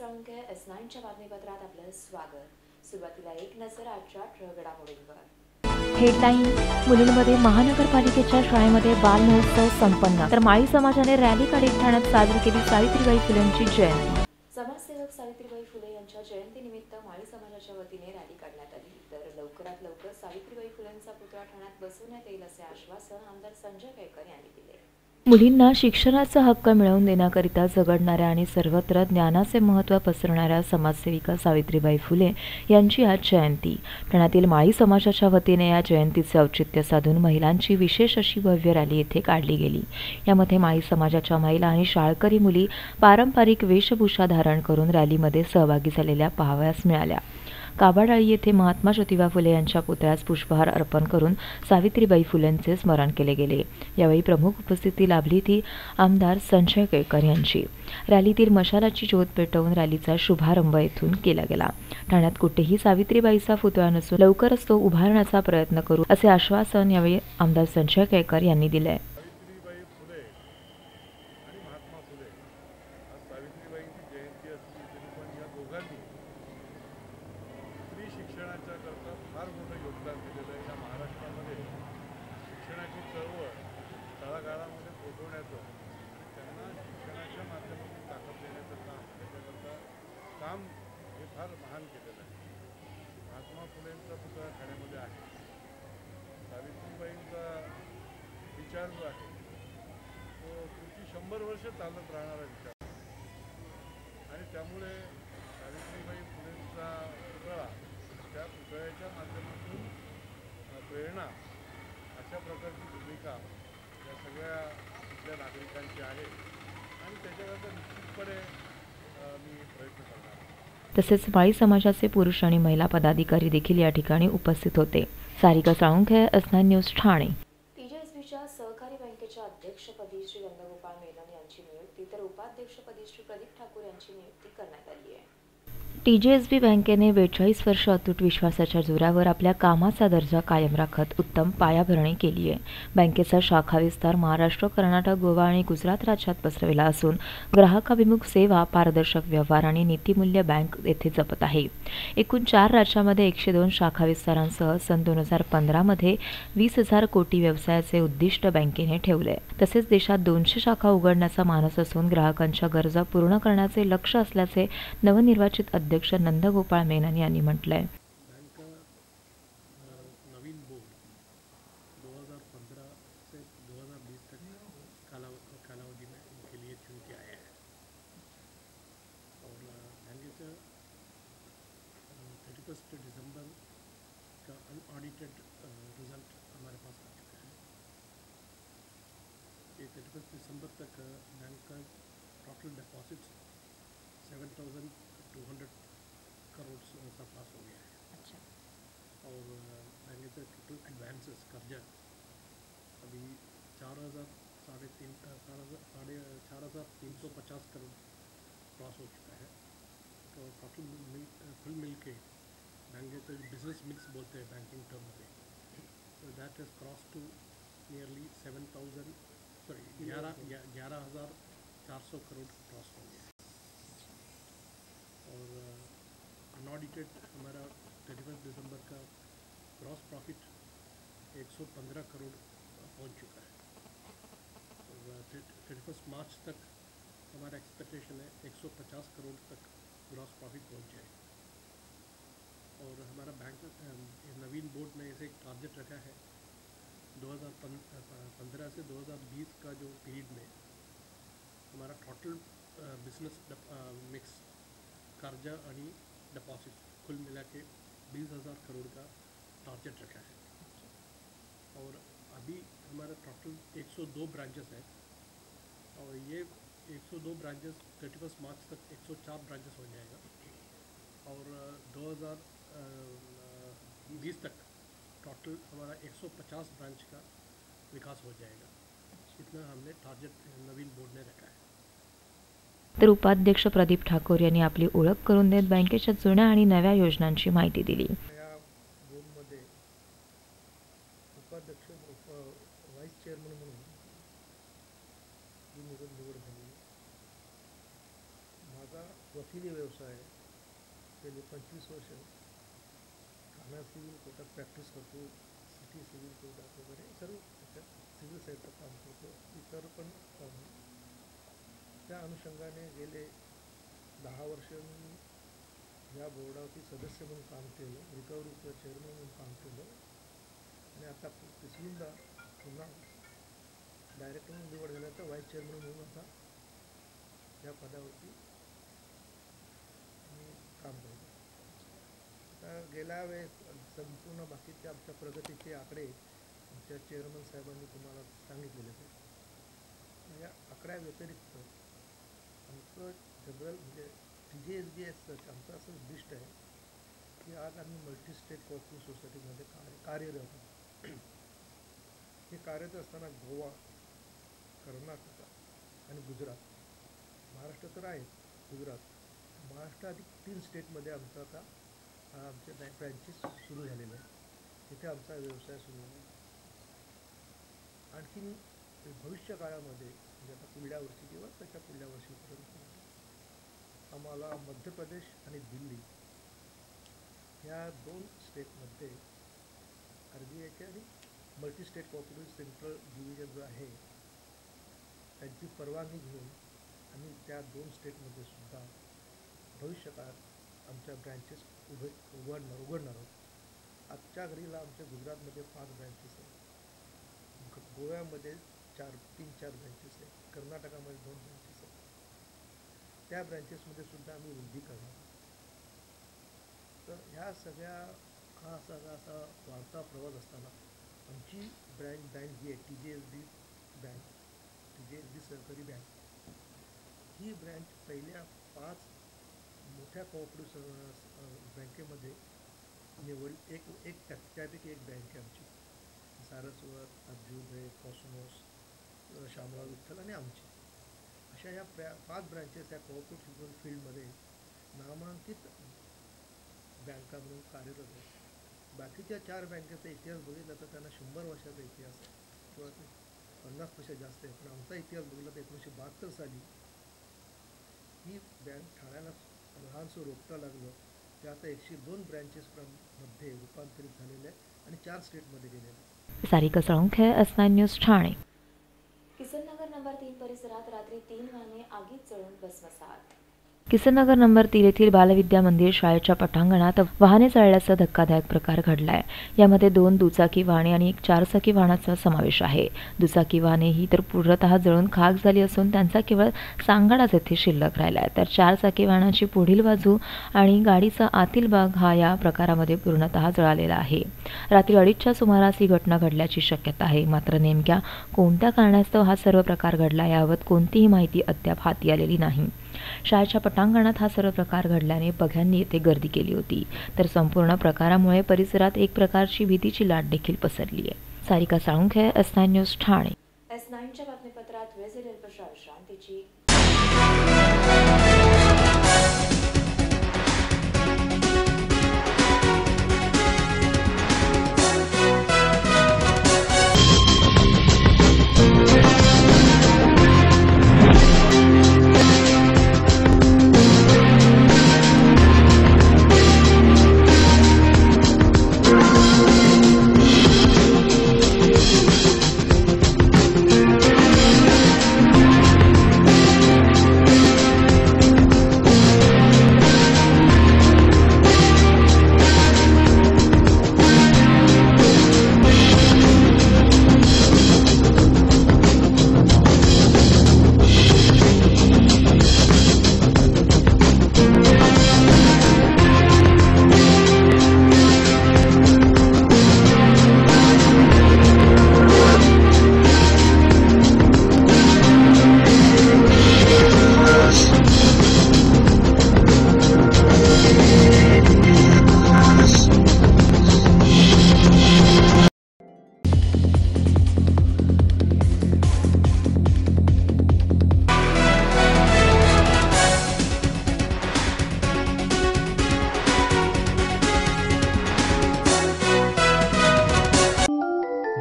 साळुंखे S9च्या बातमीपत्रात आपलं स्वागत. सुरुवातीला एक नजर आजच्या ठळक घडामोडींवर. हेडलाईन. मुलींमध्ये महानगरपालिकेच्या शाळेमध्ये बाल महोत्सव संपन्न, तर माळी समाजाने रॅली काढत ठाण्यात साजरी केली सावित्रीबाई फुलेंची जयंती. समाजसेवक सावित्रीबाई फुले यांच्या जयंतीनिमित्त माळी समाजाच्या वतीने रॅली काढण्यात आली. तर लवकरात लवकर सावित्रीबाई फुलेंचा पुतळा ठाण्यात बसवण्यात येईल असे आश्वासन आमदार संजय केळकर यांनी दिले. मुलींना शिक्षणाचा हक्क मिळवून देण्याकरिता झगडणाऱ्या आणि सर्वत्र ज्ञानाचे महत्त्व पसरवणाऱ्या समाजसेविका सावित्रीबाई फुले यांची आज जयंती. ठाण्यातील माळी समाजाच्या वतीने या जयंतीचे औचित्य साधून महिलांची विशेष अशी भव्य रॅली येथे काढली गेली. यामध्ये माळी समाजाच्या महिला आणि शाळकरी मुली पारंपरिक वेशभूषा धारण करून रॅलीमध्ये सहभागी झालेल्या पाहावयास मिळाल्या. काबाडाळी येथे महात्मा ज्योतिबा फुले यांच्या पुतळ्यास पुष्पहार अर्पण करून सावित्रीबाई फुलेंचे स्मरण केले गेले. यावेळी प्रमुख उपस्थिती लाभली ती आमदार संजय केळकर यांची. रॅलीतील मशालाची ज्योत पेटवून रॅलीचा शुभारंभ येथून केला गेला. ठाण्यात कुठेही सावित्रीबाईचा पुतळा नसून लवकरच तो उभारण्याचा प्रयत्न करू असे आश्वासन यावेळी आमदार संजय केळकर यांनी दिले. शिक्षणाच्या करता फार मोठं योगदान दिलेलं आहे. या महाराष्ट्रामध्ये शिक्षणाची चळवळ तळागाळामध्ये पोहोचवण्याचं आणि त्यांना शिक्षणाच्या माध्यमातून ताकद देण्याचं काम त्याच्याकरता काम हे फार महान केलेलं आहे. महात्मा फुलेंचा पुतळा ठाण्यामध्ये आहे. सावित्रीबाईंचा विचार जो आहे तो पुढची 100 वर्ष चालत राहणारा विचार आणि त्यामुळे सावित्रीबाई फुलेंचा पुतळा त्या पुतळ्याच्या माध्यमातून प्रेरणा अशा प्रकारची भूमिका या सगळ्या इथल्या नागरिकांची आहे आणि त्याच्याकरता निश्चितपणे मी प्रयत्न करणार. तसेच माळी समाजाचे पुरुष आणि महिला पदाधिकारी देखील या ठिकाणी उपस्थित होते. Sarika Salunkhe, S9 news, Thane. TJSBच्या सहकारी बँकेच्या अध्यक्षपदी श्री नंदगोपाळ मेनन यांची नियुक्ती तर उपाध्यक्षपदी श्री प्रदीप ठाकूर यांची नियुक्ती करण्यात आली आहे. TJSB बँकेने 42 वर्ष अतूट विश्वासाच्या जोरावर आपल्या कामाचा दर्जा कायम राखत उत्तम पायाभरणी केली आहे. बँकेचा शाखा विस्तार महाराष्ट्र, कर्नाटक, गोवा आणि गुजरात राज्यात पसरविला असून ग्राहकाभिमुख सेवा, पारदर्शक व्यवहार आणि नीतिमूल्य बँक येथे जपत आहे. एकूण 4 राज्यांमध्ये 102 शाखा विस्तारांसह सन 2015 मध्ये 20,000 कोटी व्यवसायाचे उद्दिष्ट बँकेने ठेवले. तसेच देशात 200 शाखा उघडण्याचा मानस असून ग्राहकांच्या गरजा पूर्ण करण्याचे लक्ष्य असल्याचे नवनिर्वाचित अध्यक्ष नंदगोपाळ मेनन यांनी म्हटलंय. बैंक नवीन बोर्ड 2015 से 2020 तक कालावधि में इनके लिए चुन के आया है और बैंक 31 दिसंबर का अनऑडिटेड रिजल्ट हमारे पास आ चुका है. ये 31 दिसंबर तक बैंक का टोटल डिपॉजिट्स 7,200 करोड़ सरपास हो गया है. अच्छा. और बैंक के टोटल एडवांसेस कर्जा अभी 4,350 करोड़ क्रॉस हो चुका है. तो टोटल फुल मिल के बैंक के बिजनेस मिक्स बोलते हैं बैंकिंग टर्म में, तो that is cross to nearly 11,400 crore cross हो गया है. और अनऑडिटेड हमारा 31 दिसंबर का ग्रॉस प्रॉफिट 115 करोड़ पहुंच चुका है. और 31 मार्च तक हमारा एक्सपेक्टेशन है 150 करोड़ तक ग्रॉस प्रॉफिट पहुंच जाए. और हमारा बैंक नवीन बोर्ड ने इसे एक टारगेट रखा है 2015 से 2020 का जो पीरियड में हमारा टोटल बिजनेस मिक्स कर्जा आणि डिपॉजिट कुल मिला के 20,000 करोड़ का टारगेट रखा है. और अभी हमारा टोटल 102 ब्रांचेस हैं और ये 102 ब्रांचेस 31 मार्च तक 104 ब्रांचेस हो जाएगा और 2020 तक टोटल हमारा 150 ब्रांच का विकास हो जाएगा. इतना हमने टारगेट नवीन बोर्ड ने रखा है. तर उपाध्यक्ष प्रदीप ठाकूर यांनी आपली ओळख करून देत बँकेच्या जुन्या आणि नव्या योजनांची माहिती दिली. या बोर्डमध्ये उपाध्यक्ष व्हाईस चेअरमन म्हणून निवड झाली. माझा वकिली व्यवसाय गेली 25 वर्ष ठाणा सिव्हिल कोर्टात प्रॅक्टिस करतो, सिटी सिव्हिल कोर्टात वगैरे सर्व त्याच्यात सिव्हिल साईडचं काम करतो. इतर पण त्या अनुषंगाने गेले 10 वर्ष मी या बोर्डावरती सदस्य म्हणून काम केलं, रिकव्हरीचं चेअरमन म्हणून काम केलं आणि आता तिसरींदा पुन्हा डायरेक्टर म्हणून निवड झाल्यानंतर व्हाईस चेअरमन म्हणून आता या पदावरती मी काम करतो. आता गेल्या वेळेस संपूर्ण बाकीचे आमच्या प्रगतीचे आकडे आमच्या चेअरमन साहेबांनी तुम्हाला सांगितलेले होते. या आकड्या व्यतिरिक्त आमचं जनरल म्हणजे TJSBS आमचं असं उद्दिष्ट आहे की आज आम्ही मल्टी स्टेट कोऑपरेटिव्ह सोसायटीमध्ये कार्यरत आहोत. हे कार्यरत असताना गोवा, कर्नाटक आणि गुजरात, महाराष्ट्र तर आहे, गुजरात, महाराष्ट्र अधिक 3 स्टेटमध्ये आमचा आता आमचे ब्रँचेस सुरू झालेले आहे. तिथे आमचा व्यवसाय सुरू आहे. आणखीन भविष्य काळामध्ये म्हणजे आता पुढल्या वर्षी किंवा त्याच्या पुढल्या वर्षीपर्यंत आम्हाला मध्य प्रदेश आणि दिल्ली या 2 स्टेटमध्ये RBIच्या आणि multi state cooperative central division जो आहे त्यांची परवानगी घेऊन आम्ही त्या 2 स्टेटमध्ये सुद्धा भविष्य काळात आमच्या ब्रँचेस उघडणार आहोत. आजच्या घडीला आमच्या गुजरातमध्ये 5 ब्रँचेस आहेत, गोव्यामध्ये 3-4 ब्रँचेस आहेत, कर्नाटकामध्ये 2 ब्रँचेस आहेत. त्या ब्रँचेसमध्ये सुद्धा आम्ही वृद्धी करणार. तर ह्या सगळ्या हा असा वाढता प्रवास असताना आमची बँक जी आहे TJSB बँक, TJSB सहकारी बँक, ही ब्रँच पहिल्या 5 मोठ्या कोऑपरेटिव्ह बँकेमध्ये निवड त्यापैकी एक बँक आहे आमची. सारस्वत, अभ्युदय, कॉस्मोस, शामळा विठ्ठल आणि आमची अशा या 5 ब्रँचेस या कोऑपरेटिव्ह फील्डमध्ये नामांकित बँका म्हणून कार्यरत आहेत. बाकीच्या 4 बँकेचा इतिहास बघितला तर त्यांना 100 वर्षाचा इतिहास आहे किंवा 50 पेक्षा जास्त आहे. पण आमचा इतिहास बघितला तर 1972 साली ही बँक ठाण्याला लहानसं रोपटं लागलं ते आता 102 ब्रँचेस मध्ये रूपांतरित झालेलं आहे आणि 4 स्टेटमध्ये गेलेलं आहे. Sarika Salunkhe, S9 news, Thane. Kisannagar number 3 परिसरात रात्री 3 वाहने आगीत जळून भस्मसात. किसननगर नंबर 3 येथील बालविद्या मंदिर शाळेच्या पटांगणात वाहने जळल्याचा धक्कादायक प्रकार घडलाय. यामध्ये 2 दुचाकी वाहने आणि 1 4-चाकी वाहनाचा समावेश आहे. दुचाकी वाहने ही तर पूर्णतः जळून खाक झाली असून त्यांचा केवळ सांगाडाच येथे शिल्लक राहिलाय, तर 4-चाकी वाहनाची पुढील बाजू आणि गाडीचा आतील भाग हा या प्रकारामध्ये पूर्णतः जळालेला आहे. रात्री 2:30च्या सुमारास ही घटना घडल्याची शक्यता आहे. मात्र नेमक्या कोणत्या कारणास्तव हा सर्व प्रकार घडला याबाबत कोणतीही माहिती अद्याप हाती आलेली नाही. शाळेच्या पटांगणात हा सर्व प्रकार घडल्याने बघ्यांनी येथे गर्दी केली होती, तर संपूर्ण प्रकारामुळे परिसरात एक प्रकारची भीतीची लाट देखील पसरली आहे. Sarika Salunkhe, S9 news, Thane. S9च्या बातमीपत्रात वेळ झालेली प्रशांतीची.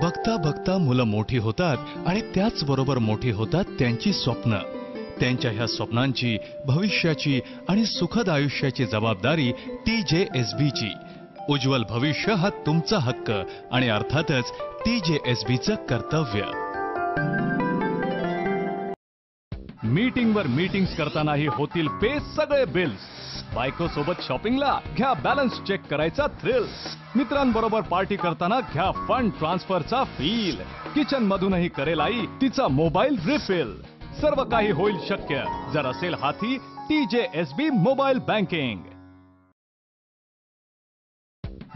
बघता बघता मुलं मोठी होतात आणि त्याचबरोबर मोठी होतात त्यांची स्वप्न. त्यांच्या ह्या स्वप्नांची, भविष्याची आणि सुखद आयुष्याची जबाबदारी TJSBची. उज्ज्वल भविष्य हा तुमचा हक्क आणि अर्थातच TJSBचं कर्तव्य. मीटिंगवर मीटिंग्स करतानाही होतील पे सगळे बिल्स. बायको सोबत शॉपिंगला घ्या बॅलन्स चेक करायचा थ्रिल. मित्रांबरोबर पार्टी करताना घ्या फंड ट्रान्सफरचा फील. किचन मधूनही करेल आई तिचा मोबाईल रिफिल. सर्व काही होईल शक्य जर असेल हाती TJSB मोबाईल बँकिंग.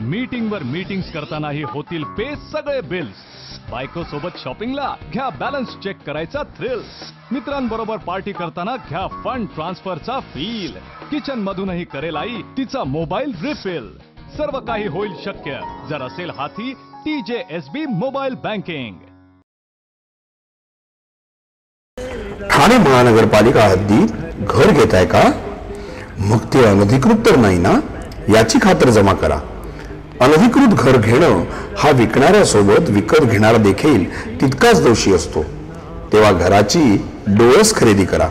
मीटिंगवर मीटिंग्स करतानाही होतील पे सगळे बिल्स. बायको सोबत शॉपिंगला घ्या बॅलन्स चेक करायचा थ्रिल. मित्रांबरोबर पार्टी करताना घ्या फंड ट्रान्सफरचा फील. किचन मधूनही करेल आई तिचा मोबाईल रिफिल. सर्व काही होईल शक्य जर असेल हाती TJSB मोबाईल बँकिंग. ठाणे महानगरपालिका हद्दीत घर घेताय का? मग ते अनधिकृत तर नाही ना, याची खातर जमा करा. अनधिकृत घर घेणं हा विकणाऱ्यासोबत विकत घेणारा देखील तितकाच दोषी असतो. तेव्हा घराची डोळस खरेदी करा.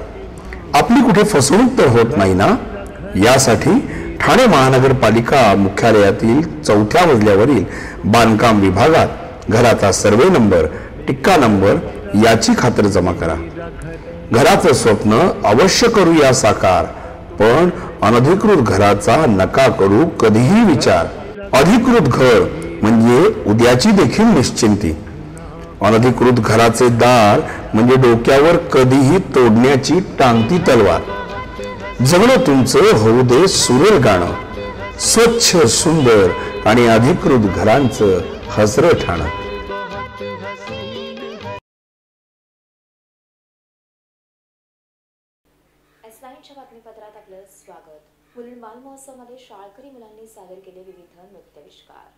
आपली कुठे फसवणूक तर होत नाही ना, यासाठी ठाणे महानगरपालिका मुख्यालयातील 4थ्या मजल्यावरील बांधकाम विभागात घराचा सर्वे नंबर, टिक्का नंबर याची खातर जमा करा. घराचं स्वप्न अवश्य करूया साकार, पण अनधिकृत घराचा नका करू कधीही विचार. अधिकृत घर म्हणजे उद्याची देखील निश्चिंती. अनधिकृत घराचे दार म्हणजे डोक्यावर कधीही तोडण्याची टांगती तलवार. जगणं तुमचं होऊ दे सुरेल गाणं, स्वच्छ सुंदर आणि अधिकृत घरांचं हसरं ठाणं. S9च्या बातमीपत्रात आपलं स्वागत. मुलुंड बाल महोत्सवमध्ये शाळकरी मुलांनी सादर केले विविध नृत्याविष्कार.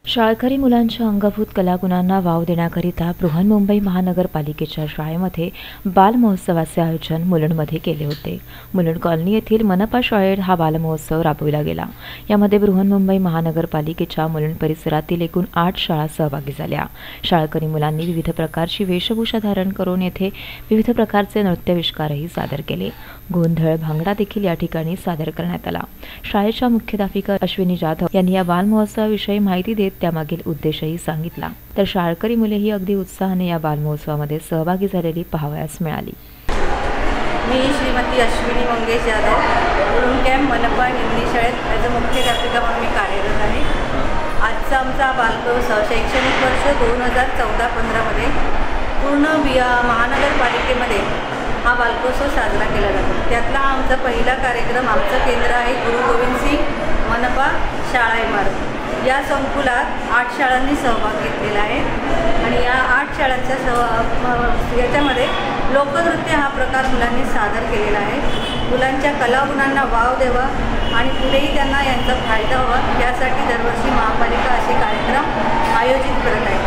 शाळकरी मुलांच्या अंगभूत कलागुणांना वाव देण्याकरिता बृहन्मुंबई महानगरपालिकेच्या शाळेमध्ये बाल महोत्सवाचे आयोजन मुलुंडमध्ये केले होते. मुलुंड कॉलनी येथील मनपा शाळेत हा बाल महोत्सव राबविला गेला. यामध्ये बृहन्मुंबई महानगरपालिकेच्या मुलुंड परिसरातील एकूण 8 शाळा सहभागी झाल्या. शाळकरी मुलांनी विविध प्रकारची वेशभूषा धारण करून येथे विविध प्रकारचे नृत्याविष्कारही सादर केले. गोंधळ, भांगडा देखील या ठिकाणी सादर करण्यात आला. शाळेच्या मुख्याध्यापिका अश्विनी जाधव यांनी या बाल महोत्सवाविषयी माहिती देत त्यामागील उद्देशही सांगितला. तर शाळकरी मुलेही अगदी उत्साहाने या बाल महोत्सवामध्ये सहभागी झालेली पाहावयास मिळाली. मी श्रीमती अश्विनी मंगेश जाधव, मुलुंड कॅम्प मनपा हिंदी शाळेत ॲज अ मुख्याध्यापिका म्हणून मी कार्यरत आहे. आजचा आमचा बालमहोत्सव शैक्षणिक वर्ष 2014-15मध्ये पूर्ण महानगरपालिकेमध्ये हा बालमहोत्सव साजरा केला जातो. त्यातला आमचा पहिला कार्यक्रम, आमचं केंद्र आहे गुरु गोविंद सिंग मनपा शाळा इमारत. या संकुलात 8 शाळांनी सहभाग घेतलेला आहे आणि या 8 शाळांच्या याच्यामध्ये लोकनृत्य हा प्रकार मुलांनी सादर केलेला आहे. मुलांच्या कलागुणांना वाव द्यावा आणि पुढेही त्यांना यांचा फायदा व्हावा यासाठी दरवर्षी महापालिका असे कार्यक्रम आयोजित करत आहे.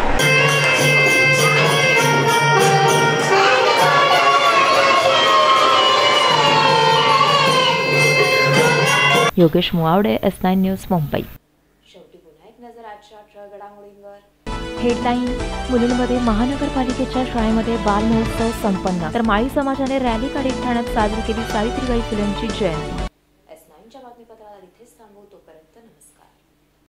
Yogesh Muawade, S9 news, Mumbai. शेवटी पुन्हा एक नजर आजच्या ठळक घडामोडींवर. हेडलाईन: मुलुंडमध्ये महानगरपालिकेच्या शाळेमध्ये बाल महोत्सव संपन्न. तर माळी समाजाने रॅली काढत ठाण्यात साजरी केली सावित्रीबाई फुलेंची जयंती.